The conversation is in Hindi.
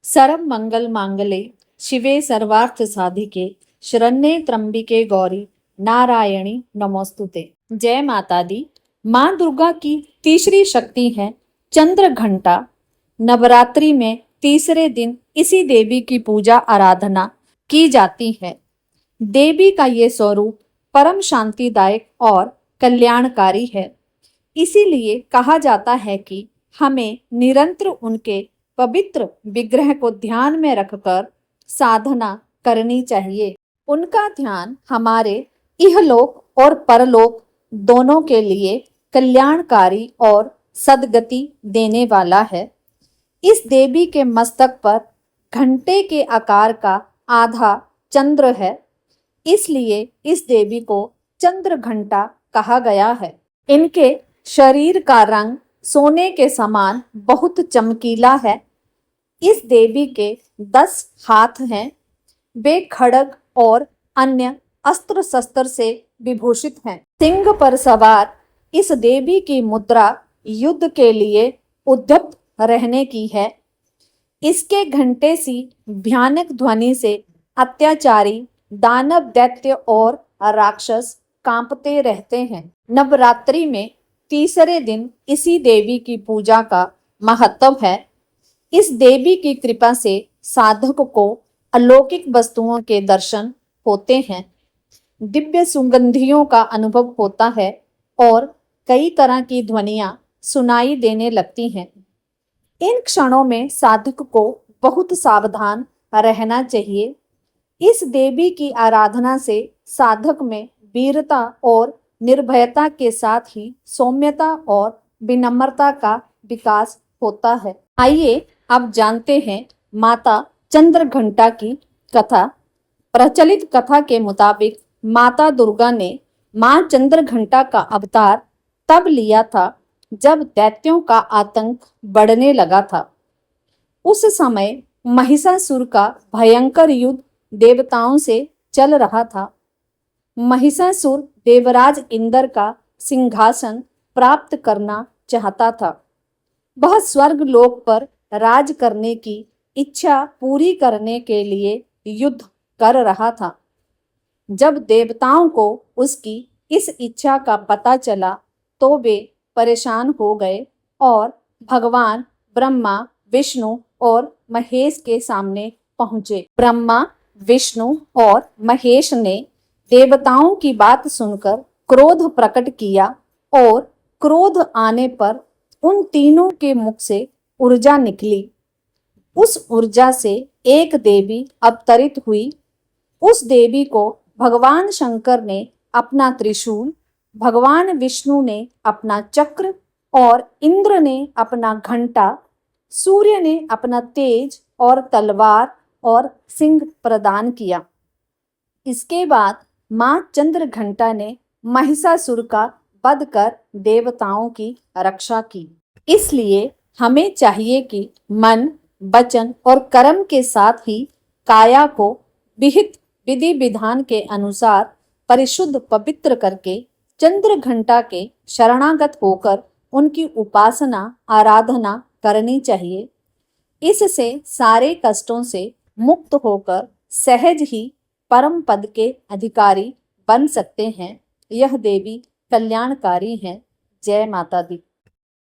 सर्व मंगल मांगले शिवे सर्वार्थ साधिके शरण्ये त्र्यंबिके गौरी नारायणी नमोस्तुते। जय माता दी। माँ दुर्गा की तीसरी शक्ति है चंद्र घंटा। नवरात्रि में तीसरे दिन इसी देवी की पूजा आराधना की जाती है। देवी का ये स्वरूप परम शांतिदायक और कल्याणकारी है। इसीलिए कहा जाता है कि हमें निरंतर उनके पवित्र विग्रह को ध्यान में रखकर साधना करनी चाहिए। उनका ध्यान हमारे इहलोक और परलोक दोनों के लिए कल्याणकारी और सद्गति देने वाला है। इस देवी के मस्तक पर घंटे के आकार का आधा चंद्र है, इसलिए इस देवी को चंद्र घंटा कहा गया है। इनके शरीर का रंग सोने के समान बहुत चमकीला है। इस देवी के 10 हाथ हैं। वे खड्ग और अन्य अस्त्र शस्त्र से विभूषित हैं। सिंह पर सवार इस देवी की मुद्रा युद्ध के लिए उद्यत रहने की है। इसके घंटे सी भयानक ध्वनि से अत्याचारी दानव, दैत्य और राक्षस कांपते रहते हैं। नवरात्रि में तीसरे दिन इसी देवी की पूजा का महत्व है। इस देवी की कृपा से साधक को अलौकिक वस्तुओं के दर्शन होते हैं, दिव्य सुगंधियों का अनुभव होता है और कई तरह की ध्वनियां सुनाई देने लगती हैं। इन क्षणों में साधक को बहुत सावधान रहना चाहिए। इस देवी की आराधना से साधक में वीरता और निर्भयता के साथ ही सौम्यता और विनम्रता का विकास होता है। आइए अब जानते हैं माता चंद्र घंटा की कथा। प्रचलित कथा के मुताबिक माता दुर्गा ने मां चंद्र घंटा का अवतार तब लिया था जब दैत्यों का आतंक बढ़ने लगा था। उस समय महिषासुर का भयंकर युद्ध देवताओं से चल रहा था। महिषासुर देवराज इंद्र का सिंहासन प्राप्त करना चाहता था। वह स्वर्ग लोक पर राज करने की इच्छा पूरी करने के लिए युद्ध कर रहा था। जब देवताओं को उसकी इस इच्छा का पता चला तो वे परेशान हो गए और भगवान ब्रह्मा, विष्णु और महेश के सामने पहुंचे। ब्रह्मा, विष्णु और महेश ने देवताओं की बात सुनकर क्रोध प्रकट किया और क्रोध आने पर उन तीनों के मुख से ऊर्जा निकली। उस ऊर्जा से एक देवी अवतरित हुई। उस देवी को भगवान शंकर ने अपना त्रिशूल, भगवान विष्णु ने अपना चक्र और इंद्र ने अपना घंटा, सूर्य ने अपना तेज और तलवार और सिंह प्रदान किया। इसके बाद मां चंद्र घंटा ने महिषासुर का वध कर देवताओं की रक्षा की। इसलिए हमें चाहिए कि मन, वचन और कर्म के साथ ही काया को विहित विधि विधान के अनुसार परिशुद्ध पवित्र करके चंद्र घंटा के शरणागत होकर उनकी उपासना आराधना करनी चाहिए। इससे सारे कष्टों से मुक्त होकर सहज ही परम पद के अधिकारी बन सकते हैं। यह देवी कल्याणकारी है। जय माता दी।